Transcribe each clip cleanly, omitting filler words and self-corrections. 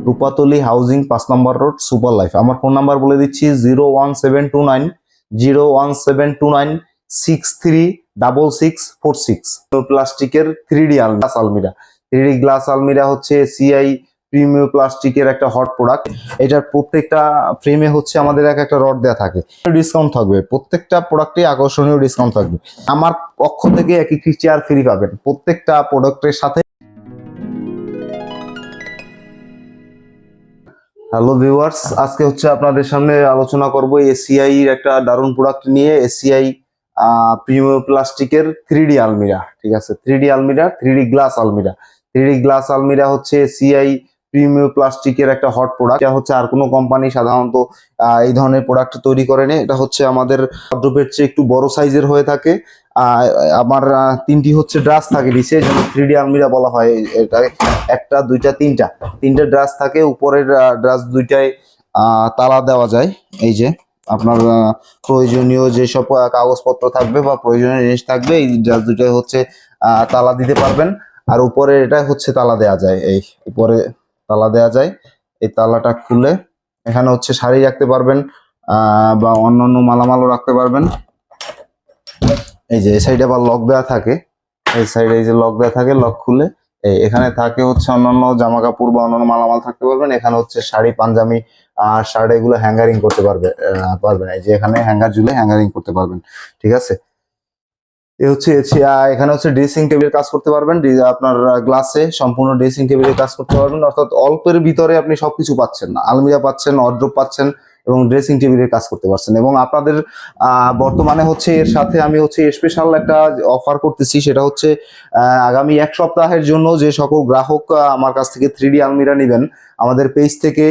Rupatali housing 5 নম্বর road, super life. আমার phone number বলে দিচ্ছি 01729 প্লাস্টিকের 3D গ্লাস আলমিরা। 3D গ্লাস আলমিরা হচ্ছে এসিআই প্রিমিয়াম প্লাস্টিকের একটা হট প্রোডাক্ট। এটার প্রত্যেকটা ফ্রেমে হচ্ছে আমাদের একটা রড দেওয়া থাকে, ডিসকাউন্ট থাকবে, প্রত্যেকটা প্রোডাক্টে আকর্ষণীয় ডিসকাউন্ট থাকবে। আমার পক্ষ থেকে একটি চেয়ার ফ্রি পাবেন প্রত্যেকটা প্রোডাক্টের সাথে। হ্যালো ভিউয়ার্স, আজকে হচ্ছে আপনাদের সামনে আলোচনা করব এসিআই এর একটা দারুণ প্রোডাক্ট নিয়ে। এসিআই প্রিমিয়াম প্লাস্টিকের 3D আলমিরা, ঠিক আছে, 3D আলমিরা, 3D গ্লাস আলমিরা। 3D গ্লাস আলমিরা হচ্ছে এসিআই প্রিমিয়াম প্লাস্টিকের একটা হট প্রোডাক্ট। এটা হচ্ছে আর কোনো কোম্পানি সাধারণত এই ধরনের প্রোডাক্ট তৈরি করে না। এটা হচ্ছে আমাদের ওয়ার্ড্রোবের চেয়ে একটু বড় সাইজের হয়ে থাকে। আমার 3টি হচ্ছে ড্রাস থাকে নিচে, যেন 3D আলমিরা বলা হয়। এটা একটা, দুইটা, তিনটা ড্রাস থাকে। উপরের ড্রাস দুইটায় তালা দেওয়া যায়। এই যে আপনার প্রয়োজনীয় যেসব কাগজপত্র থাকবে বা প্রয়োজনীয় জিনিস থাকবে, এই ড্রাস দুইটায় হচ্ছে তালা দিতে পারবেন। আর উপরে এটা হচ্ছে তালা দেওয়া যায়, এই উপরে তালা দেওয়া যায়। এই তালাটা খুলে এখানে হচ্ছে শাড়ি রাখতে পারবেন বা অন্যান্য মালামালও রাখতে পারবেন। এই যে এই সাইডে আবার লক দেওয়া থাকে, এই সাইডে এই যে লক দেওয়া থাকে, লক খুলে এখানে থাকে হচ্ছে অন্যান্য জামা কাপড় বা অন্যান্য মালামাল থাকতে পারবেন। এখানে হচ্ছে শাড়ি, পাঞ্জাবি, শার্ট এগুলো হ্যাঙ্গারিং করতে পারবেন। এই যে এখানে হ্যাঙ্গার ঝুলে হ্যাঙ্গারিং করতে পারবেন, ঠিক আছে। এখানে হচ্ছে ড্রেসিং টেবিলের কাজ করতে পারবেন। আপনার গ্লাসে সম্পূর্ণ ড্রেসিং টেবিলের কাজ করতে পারবেন, অর্থাৎ অল্পের ভিতরে আপনি সবকিছু পাচ্ছেন, আলমিরা পাচ্ছেন, ওয়ার্ড্রোব পাচ্ছেন এবং ড্রেসিং টেবিলের কাজ করতে পারছেন। এবং আপনাদের বর্তমানে হচ্ছে এর সাথে আমি হচ্ছে স্পেশাল একটা অফার করতেছি। সেটা হচ্ছে আগামী 1 সপ্তাহের জন্য যে সকল গ্রাহক আমার কাছ থেকে 3D আলমিরা নেবেন, আমাদের পেজ থেকে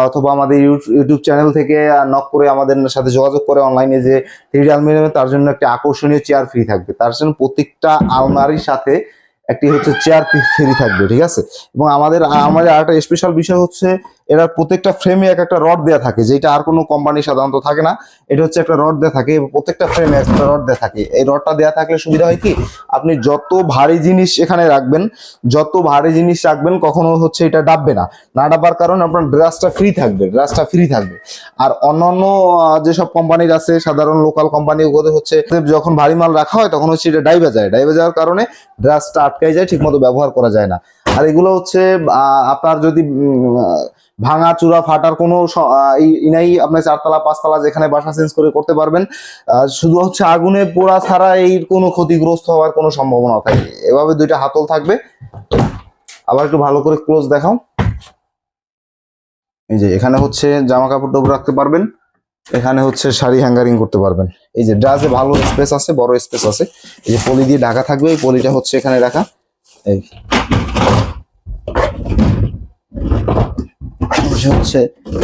অথবা আমাদের ইউটিউব চ্যানেল থেকে নক করে আমাদের সাথে যোগাযোগ করে অনলাইনে যে 3D আলমিরা নেবেন, তার জন্য একটা আকর্ষণীয় চেয়ার ফ্রি থাকবে। তার জন্য প্রত্যেকটা আলমারির সাথে একটি হচ্ছে চেয়ার ফ্রি থাকবে, ঠিক আছে। এবং আমাদের আরেকটা স্পেশাল বিষয় হচ্ছে এরা প্রত্যেকটা ফ্রেমে একটা রড দেওয়া থাকে, যেটা আর কোনো কোম্পানি সাধারণত থাকে না। এটা হচ্ছে একটা রড দেওয়া থাকে, প্রত্যেকটা ফ্রেমে একটা রড দেওয়া থাকে। এই রডটা দেওয়া থাকলে সুবিধা হয় কি, আপনি যত ভারী জিনিস এখানে রাখবেন, কখনো হচ্ছে এটা ডাববে না ডাববার কারণে আপনার ড্রাসটা ফ্রি থাকবে। আর অন্যান্য যেসব কোম্পানির আছে, সাধারণ লোকাল কোম্পানি, ওদের হচ্ছে যখন ভারী মাল রাখা হয় তখন হচ্ছে এটা ডাইবে যাওয়ার কারণে ড্রাসটা আটকাই যায়, ঠিক মতো ব্যবহার করা যায় না। আর এগুলো হচ্ছে আপনার যদি ভাঙা চূড়া ফাটার কোনো নাই, আপনার 4তলা 5তলা যেখানে বাসা চেঞ্জ করতে পারবেন। শুধু হচ্ছে আগুনে পোড়া ছাড়া এই কোনো ক্ষতিগ্রস্ত হওয়ার কোনো সম্ভাবনা থাকে। এভাবে দুইটা হাতল থাকবে। আবার একটু ভালো করে ক্লোজ দেখাও। এই যে এখানে হচ্ছে জামা কাপড় টাপড় রাখতে পারবেন, এখানে হচ্ছে শাড়ি হ্যাঙ্গারিং করতে পারবেন। এই যে ড্রাসে ভালো স্পেস আছে, বড় স্পেস আছে। এই যে পলি দিয়ে ঢাকা থাকবে, এই পলিটা হচ্ছে এখানে রাখা। এই হচ্ছে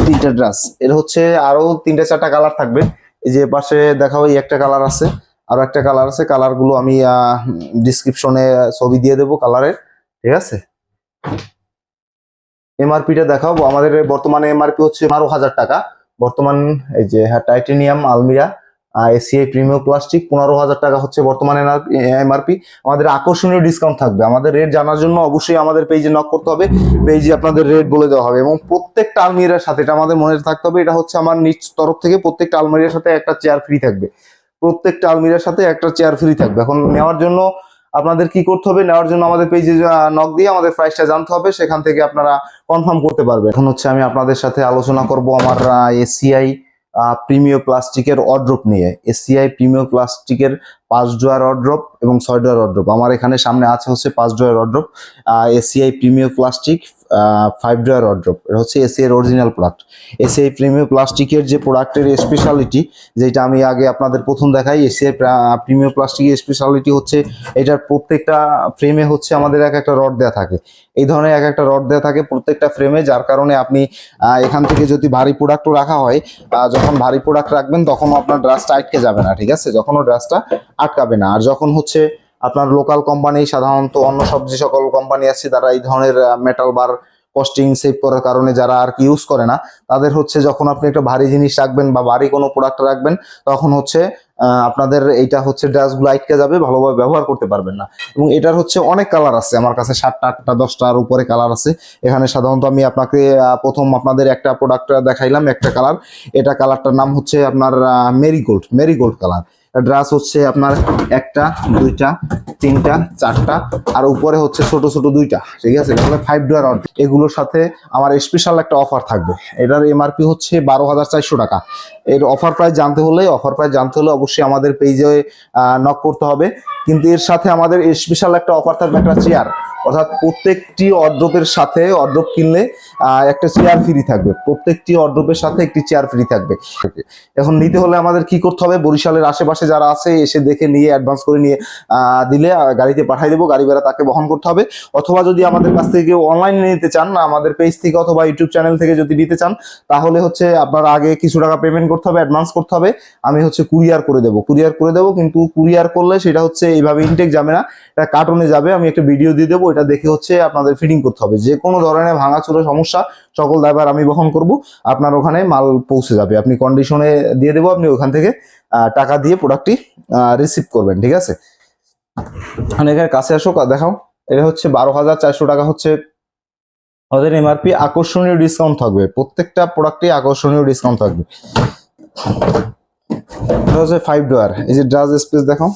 3টা ড্রাস। এর হচ্ছে আরো 3টা 4টা কালার থাকবে। এই যে পাশে দেখাও, এই একটা কালার আছে, আরো একটা কালার আছে। কালার গুলো আমি ডিসক্রিপশনে ছবি দিয়ে দেবো কালারের, ঠিক আছে। এমআরপিটা দেখাও। আমাদের বর্তমানে এমআরপি হচ্ছে 12,000 টাকা বর্তমান। এই যে টাইটেনিয়াম আলমিরা এসিআই প্রিমিয়াম প্লাস্টিক 15,000 টাকা হচ্ছে বর্তমানে এমআরপি। আমাদের আকর্ষণীয় ডিসকাউন্ট থাকবে। আমাদের রেট জানার জন্য অবশ্যই আমাদের পেজে নক করতে হবে, পেজে আপনাদের রেট বলে দেওয়া হবে। এবং প্রত্যেকটা আলমিরার সাথে, এটা আমাদের মনে থাকতে হবে, এটা হচ্ছে আমার নিজ তরফ থেকে প্রত্যেকটা আলমিরার সাথে একটা চেয়ার ফ্রি থাকবে। এখন নেওয়ার জন্য আপনাদের কি করতে হবে, নেওয়ার জন্য আমাদের পেজে নক দিয়ে আমাদের প্রাইসটা জানতে হবে, সেখান থেকে আপনারা কনফার্ম করতে পারবেন। এখন হচ্ছে আমি আপনাদের সাথে আলোচনা করব আমার এসিআই প্রিমিয়াম প্লাস্টিকের ওয়ার্ড্রোব নিয়ে। এসিআই প্রিমিয়াম প্লাস্টিকের 5 ড্রয়ার ওয়ার্ড্রোব এবং 6 ড্রয়ার ওয়ার্ড্রোব আমার এখানে সামনে আছে হচ্ছে 5 drawer wardrobe. ACI premium plastic 5 drawer wardrobe, এটা হচ্ছে ACI original product. ACI premium প্লাস্টিকের যে প্রোডাক্টের স্পেশালিটি, যেটা আমি আগে আপনাদের প্রথম দেখাই, এসিআই প্রিমিয়াম প্লাস্টিকের স্পেশালিটি হচ্ছে এটার প্রত্যেকটা ফ্রেমে হচ্ছে আমাদের একটা রড দেওয়া থাকে। এই ধরনের একটা রড দেওয়া থাকে প্রত্যেকটা ফ্রেমে, যার কারণে আপনি এখান থেকে যদি ভারী প্রোডাক্টও রাখা হয়, যখন ভারী প্রোডাক্ট রাখবেন তখনও আপনার ড্রাসটা আটকে যাবে না, ঠিক আছে, যখনও ড্রাসটা আটকাবে না। আর যখন হচ্ছে আপনার লোকাল কোম্পানি, সাধারণত অন্য সব যে সকল কোম্পানি আছে, তারা এই ধরনের মেটাল বার কস্টিং সেভ করার কারণে যারা আর কি ইউজ করে না, তাদের হচ্ছে যখন আপনি একটা ভারী জিনিস রাখবেন বা ভারী কোনো প্রোডাক্ট রাখবেন, তখন হচ্ছে আপনাদের এইটা হচ্ছে ড্রাসগুলো আটকে যাবে, ভালোভাবে ব্যবহার করতে পারবেন না। এবং এটার হচ্ছে অনেক কালার আছে, আমার কাছে 7টা 8টা 10টার উপরে কালার আছে। এখানে সাধারণত আমি আপনাকে প্রথম আপনাদের একটা প্রোডাক্ট দেখাইলাম, একটা কালার, এটা কালারটার নাম হচ্ছে আপনার মেরিগোল্ড কালার। ড্রাস হচ্ছে আপনার 1টা 2টা 3টা 4টা আর উপরে হচ্ছে ছোট ছোট 2টা, ঠিক আছে, তাহলে 5 ডয়ার অর্ডার। এগুলোর সাথে আমার স্পেশাল একটা অফার থাকবে। এটার এমআরপি হচ্ছে 12,400 টাকা। এর অফার প্রাইস জানতে হলে অবশ্যই আমাদের পেজে নক করতে হবে। কিন্তু এর সাথে আমাদের স্পেশাল একটা অফার থাকবে, একটা চেয়ার, অর্থাৎ প্রত্যেকটি অর্ড্রপের সাথে, অর্ড্রপ কিনলে একটা চেয়ার ফ্রি থাকবে, প্রত্যেকটি অর্ড্রপের সাথে একটি চেয়ার ফ্রি থাকবে। এখন নিতে হলে আমাদের কি করতে হবে, বরিশালের আশেপাশে যারা আছে এসে দেখে নিয়ে অ্যাডভান্স করে নিয়ে দিলে গাড়িতে পাঠিয়ে দেবো, গাড়ি ভাড়া তাকে বহন করতে হবে। অথবা যদি আমাদের কাছ থেকে কেউ অনলাইনে নিতে চান, আমাদের পেজ থেকে অথবা ইউটিউব চ্যানেল থেকে যদি নিতে চান, তাহলে হচ্ছে আপনার আগে কিছু টাকা পেমেন্ট করতে হবে, অ্যাডভান্স করতে হবে। আমি হচ্ছে কুরিয়ার করে দেবো, কিন্তু কুরিয়ার করলে সেটা হচ্ছে এইভাবে ইনটেক যাবে না, এটা কার্টুনে যাবে। আমি একটা ভিডিও দিয়ে দেবো, এটা দেখে হচ্ছে আপনাদের ফিটিং করতে হবে। যে কোনো ধরনের ভাঙাচোরা সমস্যা সকল দায়ভার আমি বহন করব, আপনার ওখানে মাল পৌঁছে যাবে, আপনি কন্ডিশনে দিয়ে দেবো, আপনি ওখান থেকে টাকা দিয়ে প্রোডাক্টটি রিসিভ করবেন, ঠিক আছে। এখানে কাছে আসো, দেখাও। এটা হচ্ছে 12,400 টাকা হচ্ছে আমাদের এমআরপি। আকর্ষণীয় ডিসকাউন্ট থাকবে, প্রত্যেকটা প্রোডাক্টে আকর্ষণীয় ডিসকাউন্ট থাকবে। এটা হচ্ছে 5 ডয়ার। এই যে ড্রাজ স্পেস দেখো,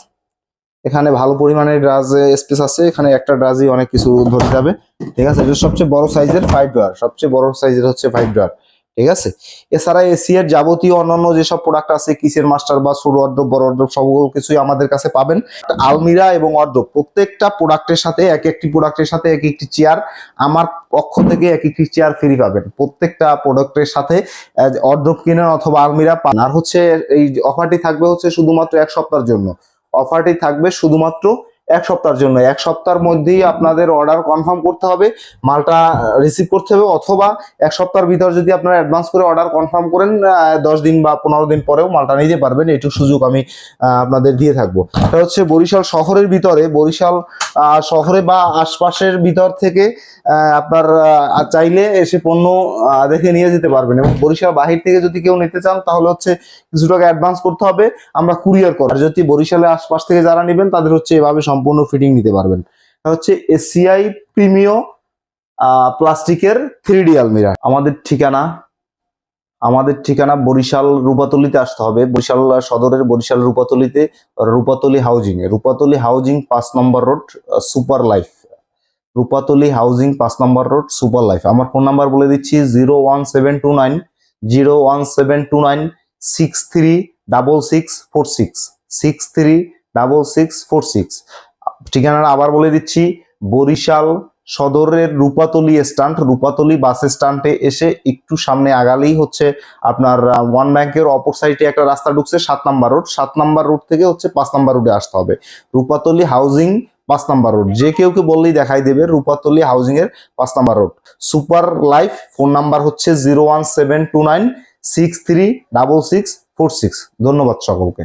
এখানে ভালো পরিমাণে ড্রাজ স্পেস আছে, এখানে একটা ড্রাজই অনেক কিছু ধরে যাবে, ঠিক আছে। এটা সবচেয়ে বড় সাইজের 5 ডয়ার, সবচেয়ে বড় সাইজের হচ্ছে 5 ডয়ার, ঠিক আছে। এছাড়া এসি এর যাবতীয় অন্যান্য যেসব প্রোডাক্ট আছে, কিচেন মাস্টার বা ছোট অর্ডার বড় অর্ডার সবগুলো কিছুই আমাদের কাছে পাবেন। আলমিরা এবং অর্ডার প্রত্যেকটা প্রোডাক্টের সাথে এক একটি প্রোডাক্টের সাথে এক একটি চেয়ার, আমার পক্ষ থেকে এক একটি চেয়ার ফ্রি পাবেন প্রত্যেকটা প্রোডাক্টের সাথে। অর্ডার কিনেন অথবা আলমিরা পান। আর হচ্ছে এই অফারটি থাকবে হচ্ছে শুধুমাত্র 1 সপ্তাহের জন্য। অফারটি থাকবে শুধুমাত্র 1 সপ্তাহের জন্য। 1 সপ্তাহের মধ্যেই আপনাদের অর্ডার কনফার্ম করতে হবে, মালটা রিসিভ করতে হবে, অথবা 1 সপ্তাহের ভিতর যদি আপনারা অ্যাডভান্স করে অর্ডার কনফার্ম করেন, 10 দিন বা 15 দিন পরেও মালটা নিতে পারবেন। এইটুকু সুযোগ আমি আপনাদের দিয়ে থাকবো। এটা হচ্ছে বরিশাল শহরের ভিতরে, বরিশাল শহরে বা আশপাশের ভিতর থেকে আপনার চাইলে এসে পণ্য দেখে নিয়ে যেতে পারবেন। এবং বরিশাল বাহির থেকে যদি কেউ নিতে চান, তাহলে হচ্ছে কিছু টাকা অ্যাডভান্স করতে হবে, আমরা কুরিয়ার করি। আর যদি বরিশালের আশপাশ থেকে যারা নেবেন, তাদের হচ্ছে এভাবে সম্পূর্ণ ফিটিং নিতে পারবেন। হচ্ছে এসিআই প্রিমিয় প্লাস্টিকের 3D আলমিরা। আমাদের ঠিকানা বরিশাল রূপাতলিতে আসতে হবে, বরিশাল সদরের বরিশাল রূপাতলিতে, রূপাতলি হাউজিং 5 নম্বর road, super life. Rupatali housing 5 নম্বর রোড, সুপার লাইফ। আমার ফোন নাম্বার বলে দিচ্ছি 01729 636646। ঠিকানাটা আবার বলে দিচ্ছি, বরিশাল সদরের রূপাতলি বাস স্ট্যান্ডে এসে একটু সামনে আগালেই হচ্ছে আপনার ওয়ান ব্যাংকের অপর সাইডে একটা রাস্তা ঢুকছে, 7 নাম্বার রোড থেকে হচ্ছে 5 নাম্বার রোডে আসতে হবে। রূপাতলি হাউজিং 5 নাম্বার রোড, যে কেউ বললেই দেখাই দেবে, রূপাতলি হাউজিং এর 5 number road, super life. Phone number হচ্ছে 01729 636646। ধন্যবাদ সকলকে।